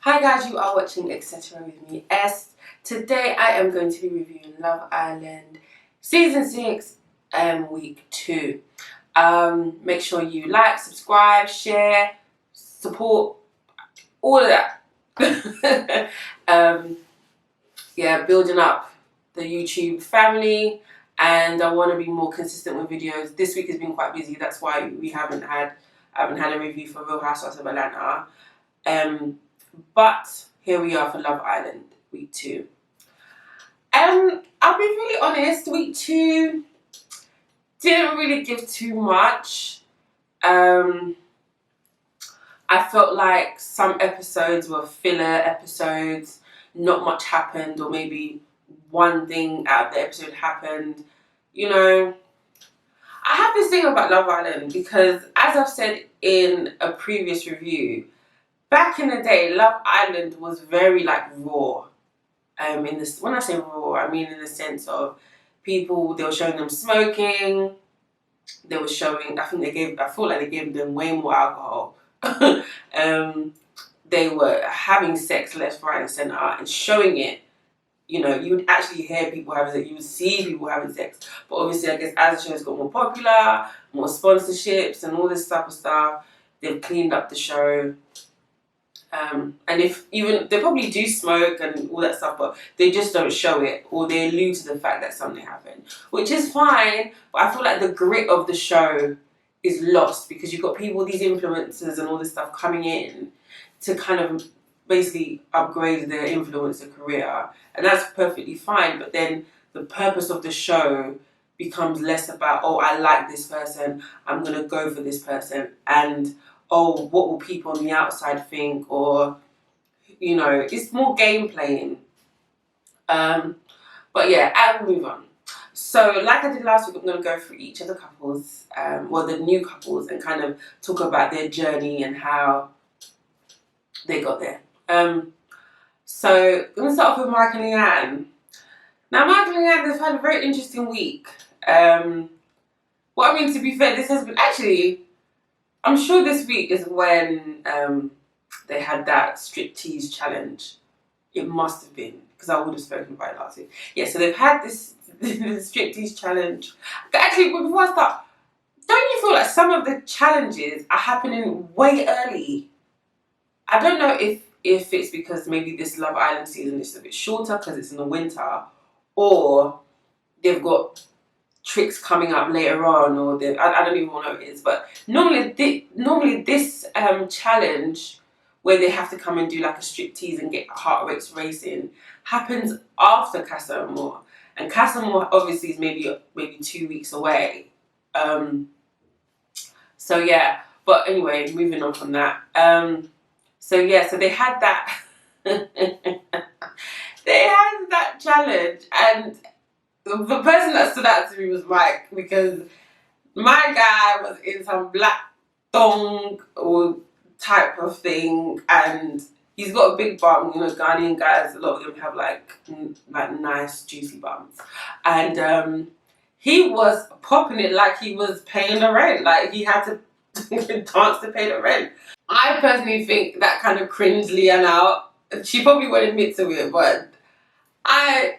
Hi guys, you are watching Etcetera with me, S. Today I am going to be reviewing Love Island Season 6 Week 2. Make sure you like, subscribe, share, support, all of that. Building up the YouTube family, and I want to be more consistent with videos. This week has been quite busy, that's why I haven't had a review for Real Housewives of Atlanta. But here we are for Love Island Week 2. I'll be really honest, Week 2 didn't really give too much. I felt like some episodes were filler episodes, not much happened, or maybe one thing out of the episode happened. You know, I have this thing about Love Island because, as I've said in a previous review, back in the day, Love Island was very raw. When I say raw, I mean in the sense of people, they were showing them smoking. They were showing, I feel like they gave them way more alcohol. They were having sex left, right, and center, and showing it. You know, you would actually hear people having sex. You would see people having sex. But obviously, I guess as the show's got more popular, more sponsorships, and all this type of stuff, they've cleaned up the show. And if even they probably do smoke and all that stuff, but they just don't show it, or they allude to the fact that something happened, which is fine. But I feel like the grit of the show is lost because you've got people, these influencers and all this stuff coming in to kind of basically upgrade their influencer career, and that's perfectly fine. But then the purpose of the show becomes less about, oh, I like this person, I'm gonna go for this person, and oh, what will people on the outside think, or, you know, it's more game playing. But yeah, I'll move on. So, like I did last week, I'm going to go through each of the couples, the new couples, and kind of talk about their journey and how they got there. So, I'm going to start off with Mark and Leanne. Now, Mark and Leanne, they've had a very interesting week. To be fair, this has been actually, I'm sure this week is when they had that striptease challenge. It must have been, because I would have spoken about it last week. Yeah, so they've had this striptease challenge. Actually, before I start, don't you feel like some of the challenges are happening way early? I don't know if it's because maybe this Love Island season is a bit shorter because it's in the winter, or they've got tricks coming up later on, or I don't even know what it is. But normally this challenge where they have to come and do like a striptease and get heart rates racing happens after Casa Amor, and Casa Amor obviously is maybe 2 weeks away. So yeah, but anyway, moving on from that. So they had that. They had that challenge, and the person that stood out to me was Mike, because my guy was in some black thong or type of thing, and he's got a big bum. You know, Ghanaian guys, a lot of them have like nice juicy bums, and he was popping it like he was paying the rent, like he had to dance to pay the rent. I personally think that kind of cringed Leanne out. She probably won't admit to it, but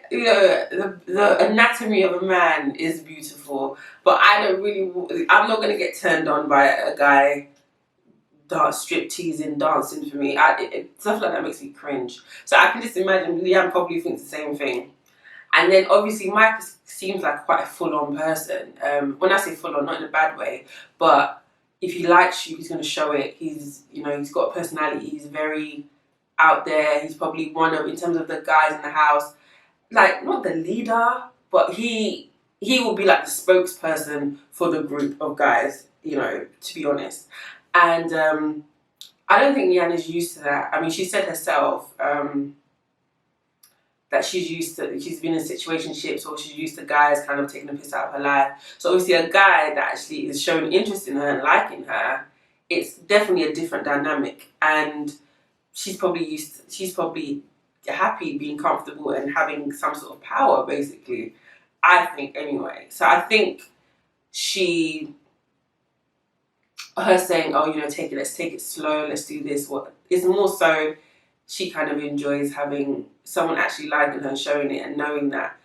the anatomy of a man is beautiful, but I'm not going to get turned on by a guy strip-teasing, dancing for me. Stuff like that makes me cringe. So I can just imagine Liam probably thinks the same thing. And then obviously Mike seems like quite a full-on person. When I say full-on, not in a bad way, but if he likes you, he's going to show it. He's got a personality. He's very out there. He's probably one of, in terms of the guys in the house, like not the leader, but he will be like the spokesperson for the group of guys, you know, to be honest. And I don't think Leanne is used to that. I mean, she said herself that she's been in situationships, or she's used to guys kind of taking a piss out of her life. So obviously a guy that actually is showing interest in her and liking her, it's definitely a different dynamic. And she's probably happy being comfortable and having some sort of power, basically. I think anyway. So I think her saying, oh, you know, let's take it slow, let's do this, it's more so she kind of enjoys having someone actually liking her and showing it and knowing that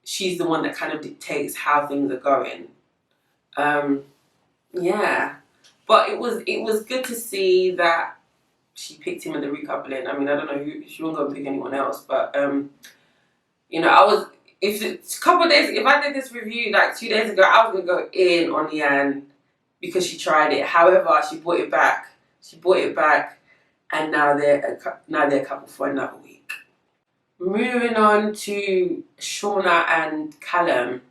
she's the one that kind of dictates how things are going. Yeah, but it was good to see that she picked him in the recoupling. I mean, I don't know who she won't go and pick anyone else, but I was if it's a couple of days. If I did this review like 2 days ago, I was gonna go in on Leanne because she tried it. However, she brought it back. And now they're a couple for another week. Moving on to Shauna and Callum.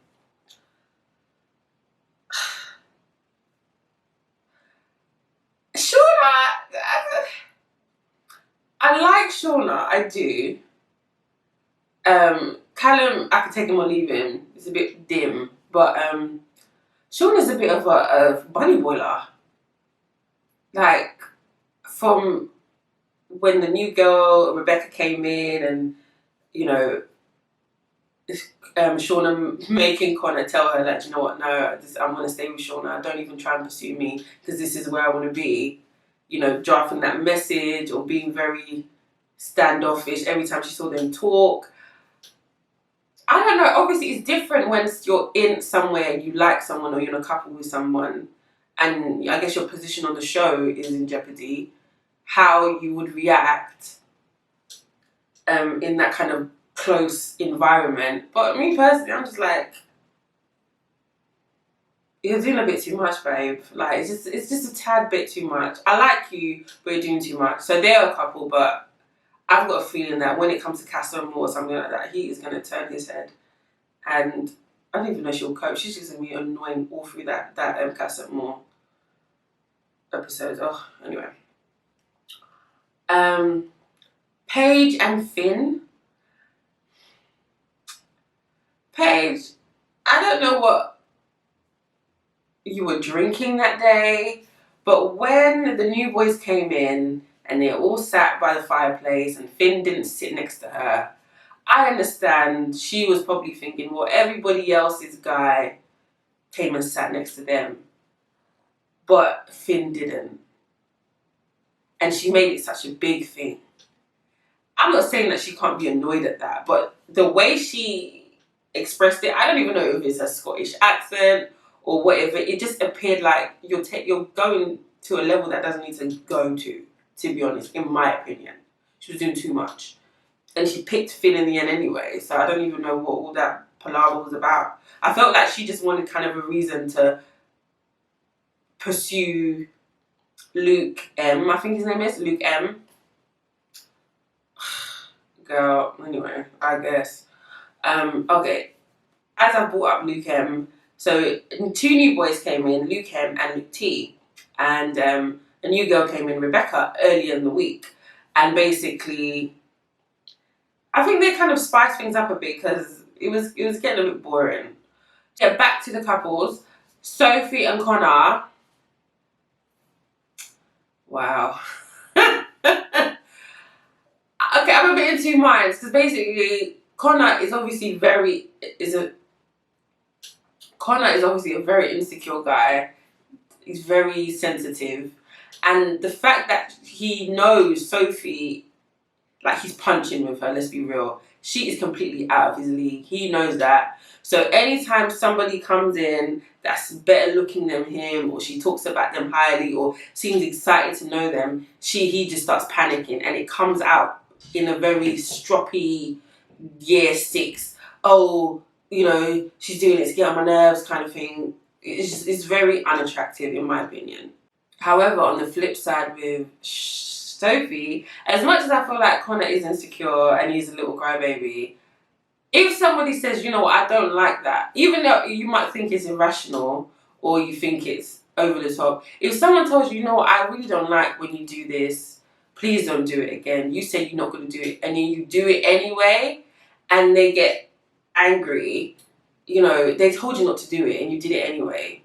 Shauna, I like Shauna, I do. Callum, I could take him or leave him. It's a bit dim, but Shauna's a bit of a bunny boiler. Like from when the new girl Rebecca came in, and Shauna making Connor tell her that, you know what, no, I'm going to stay with Shauna. Don't even try and pursue me because this is where I want to be. Drafting that message or being very standoffish every time she saw them talk. I don't know. Obviously, it's different when you're in somewhere and you like someone or you're in a couple with someone and I guess your position on the show is in jeopardy. How you would react in that kind of close environment. But me personally, I'm just like, you're doing a bit too much, babe. Like it's just a tad bit too much. I like you, but you're doing too much. So they're a couple, but I've got a feeling that when it comes to Casa Amor or something like that, he is going to turn his head. And I don't even know she'll cope. She's just going to be annoying all through that Casa Amor episode. Oh, anyway. Paige and Finn. Paige, I don't know what you were drinking that day, but when the new boys came in and they all sat by the fireplace and Finn didn't sit next to her, I understand she was probably thinking, well, everybody else's guy came and sat next to them, but Finn didn't. And she made it such a big thing. I'm not saying that she can't be annoyed at that, but the way she expressed it, I don't even know if it's a Scottish accent or whatever. It just appeared like you're going to a level that doesn't need to go to be honest, in my opinion. She was doing too much. And she picked Finn in the end anyway, so I don't even know what all that palaver was about. I felt like she just wanted kind of a reason to pursue Luke M. I think his name is Luke M. Girl, anyway, I guess. Okay, as I brought up Luke M, so two new boys came in, Luke M and Luke T, and a new girl came in, Rebecca, earlier in the week, and basically, I think they kind of spiced things up a bit because it was getting a bit boring. Yeah, back to the couples, Sophie and Connor. Wow. Okay, I'm a bit in two minds because basically Connor is obviously a very insecure guy. He's very sensitive, and the fact that he knows Sophie, like he's punching with her. Let's be real, she is completely out of his league. He knows that. So anytime somebody comes in that's better looking than him, or she talks about them highly, or seems excited to know them, he just starts panicking, and it comes out in a very stroppy year 6. Oh, she's doing it to get on my nerves kind of thing. It's very unattractive in my opinion. However, on the flip side with Sophie, as much as I feel like Connor is insecure and he's a little crybaby, if somebody says, you know what, I don't like that, even though you might think it's irrational or you think it's over the top, if someone tells you, you know what, I really don't like when you do this, please don't do it again. You say you're not going to do it and then you do it anyway and they get angry, they told you not to do it and you did it anyway.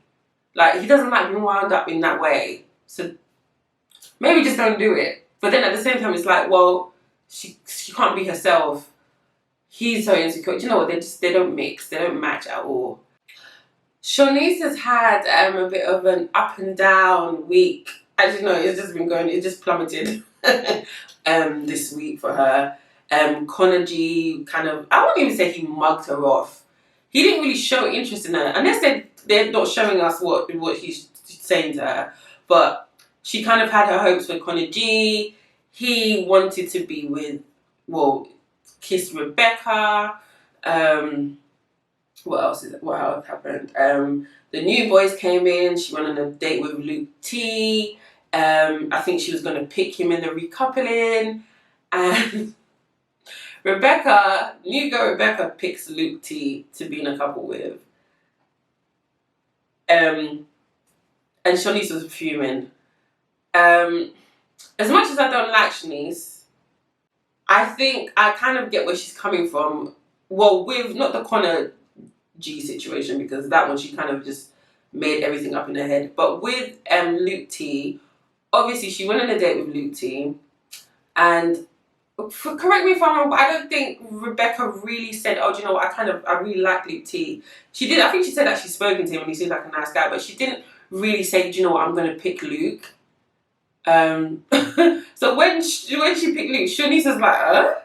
Like, he doesn't like being wound up in that way. So maybe just don't do it. But then at the same time, it's like, well, she can't be herself. He's so insecure. Do you know what? They don't mix. They don't match at all. Shawnice has had a bit of an up and down week. I just know it's just been going. It just plummeted. this week for her. Connor G kind of, I wouldn't even say he mugged her off. He didn't really show interest in her, unless they're not showing us what he's saying to her. But she kind of had her hopes with Connor G. He wanted to be with, well, kiss Rebecca. What else happened? The new boys came in. She went on a date with Luke T. I think she was going to pick him in the recoupling. And new girl Rebecca picks Luke T to be in a couple with. And Shanice was fuming. As much as I don't like Shanice, I think I kind of get where she's coming from. Well, with not the Connor G situation, because that one she kind of just made everything up in her head. But with Luke T, obviously she went on a date with Luke T, and correct me if I'm wrong, but I don't think Rebecca really said, "Oh, do you know what? I really like Luke T." She did. I think she said that she's spoken to him and he seems like a nice guy, but she didn't really say, "Do you know what? I'm going to pick Luke." So when she picked Luke, Shanice was like,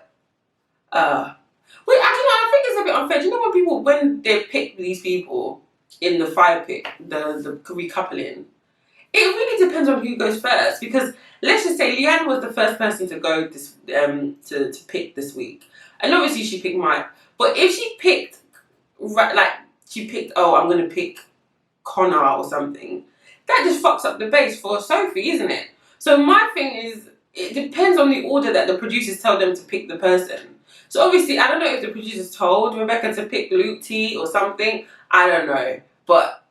Wait, I think it's a bit unfair. Do you know when people, when they pick these people in the fire pick, the recoupling, it really depends on who goes first. Because let's just say Leanne was the first person to go this to pick this week, and obviously she picked Mike. But if she picked oh, I'm gonna pick Connor or something, that just fucks up the base for Sophie, isn't it? So my thing is, it depends on the order that the producers tell them to pick the person. So obviously, I don't know if the producers told Rebecca to pick Luke T or something. I don't know. But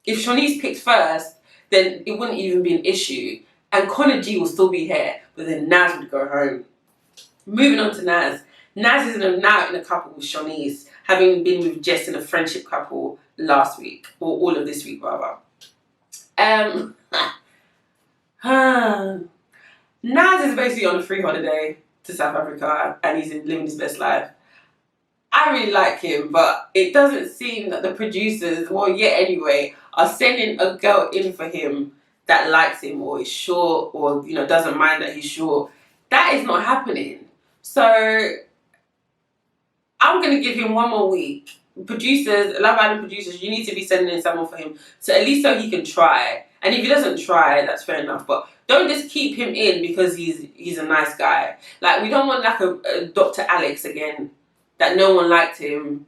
if Shanice picked first, then it wouldn't even be an issue. And Connor G will still be here. But then Naz would go home. Moving on to Naz. Naz is now in a couple with Shanice, having been with Jess in a friendship couple last week. Or all of this week, rather. Naz is basically on a free holiday to South Africa, and he's living his best life. I really like him, but it doesn't seem that the producers, well, yet anyway, are sending a girl in for him that likes him or is short or, doesn't mind that he's short. That is not happening. So I'm going to give him one more week. Producers, Love Island producers, you need to be sending in someone for him, so at least so he can try. And if he doesn't try, that's fair enough. But don't just keep him in because he's a nice guy. Like, we don't want like a Dr. Alex again, that no one liked him,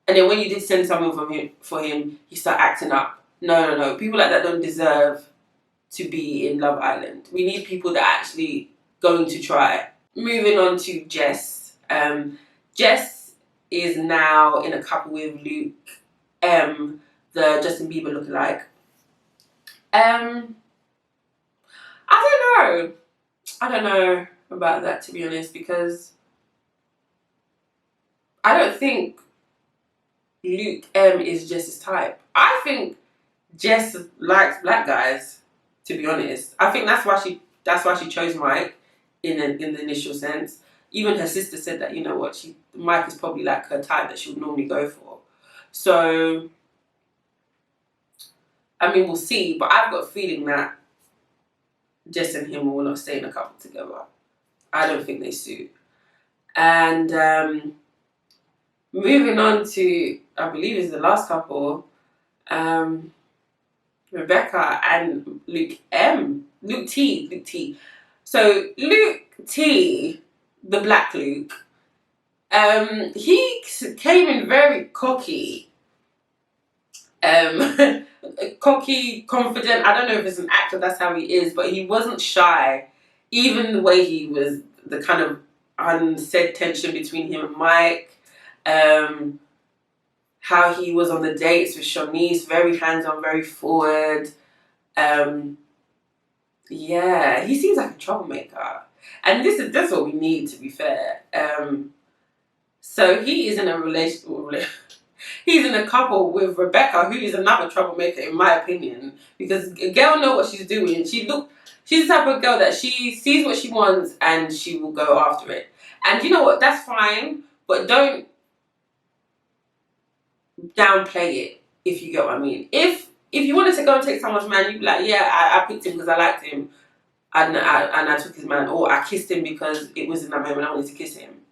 and then when you did send someone for him, he start acting up. No. People like that don't deserve to be in Love Island. We need people that are actually going to try. Moving on to Jess. Jess is now in a couple with Luke M, the Justin Bieber lookalike. I don't know about that, to be honest, because I don't think Luke M is Jess's type. I think Jess likes black guys, to be honest. I think that's why she chose Mike in the initial sense. Even her sister said that, Mike is probably like her type that she would normally go for. So, I mean, we'll see, but I've got a feeling that Jess and him will not stay in a couple together. I don't think they suit. And moving on to, I believe is the last couple, Rebecca and Luke T. So Luke T, the black Luke, he came in very cocky. Cocky, confident. I don't know if it's an actor, that's how he is, but he wasn't shy. Even the way he was, the kind of unsaid tension between him and Mike, how he was on the dates with Shanice, very hands-on, very forward. Yeah, he seems like a troublemaker. And that's what we need, to be fair. So he is in a relationship. He's in a couple with Rebecca, who is another troublemaker, in my opinion. Because a girl knows what she's doing. She's the type of girl that she sees what she wants and she will go after it. And you know what? That's fine, but don't downplay it, if you get what I mean. If you wanted to go and take someone's man, you'd be like, yeah, I picked him because I liked him. and I took his man, or I kissed him because it was in that moment I wanted to kiss him.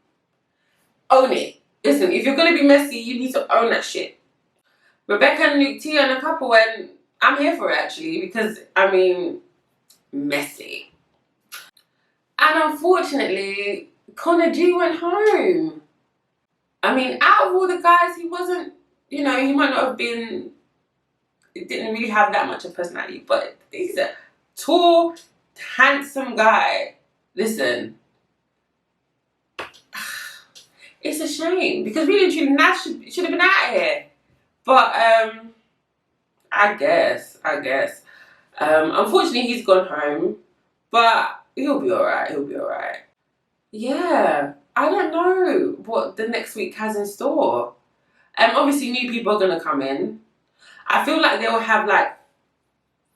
Own it. Listen, if you're gonna be messy, you need to own that shit. Rebecca and Luke T and a couple, and I'm here for it actually, because I mean, messy. And unfortunately, Connor G went home. I mean, out of all the guys, he wasn't, he might not have been, it didn't really have that much of personality, but he's a tall, handsome guy. Listen, it's a shame because really and truly Nash should have been out of here. But I guess. Unfortunately, he's gone home, but he'll be alright. Yeah, I don't know what the next week has in store. Obviously, new people are gonna come in. I feel like they'll have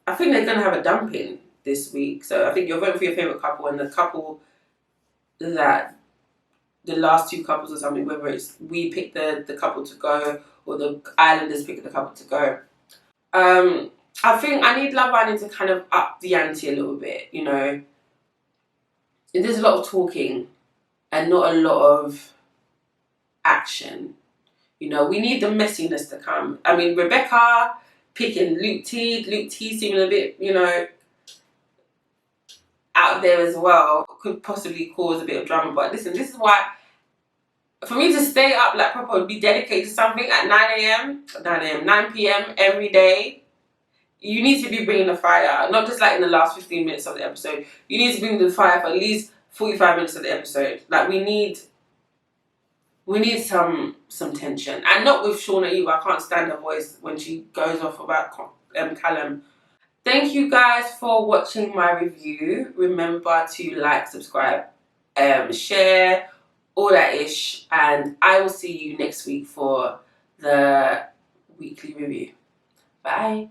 I think they're gonna have a dumping this week. So I think you're voting for your favorite couple, and the couple that the last two couples or something, whether it's we pick the couple to go or the Islanders pick the couple to go. I think I need Love Island to kind of up the ante a little bit. There's a lot of talking and not a lot of action. We need the messiness to come. I mean, Rebecca picking Luke T seeming a bit, out there as well, could possibly cause a bit of drama. But listen, this is why, for me to stay up like proper, be dedicated to something at 9 p.m. every day, you need to be bringing the fire, not just like in the last 15 minutes of the episode. You need to bring the fire for at least 45 minutes of the episode. Like, we need some tension, and not with Shauna either. I can't stand her voice when she goes off about Callum. Thank you guys for watching my review. Remember to like, subscribe, share, all that ish, and I will see you next week for the weekly review. Bye.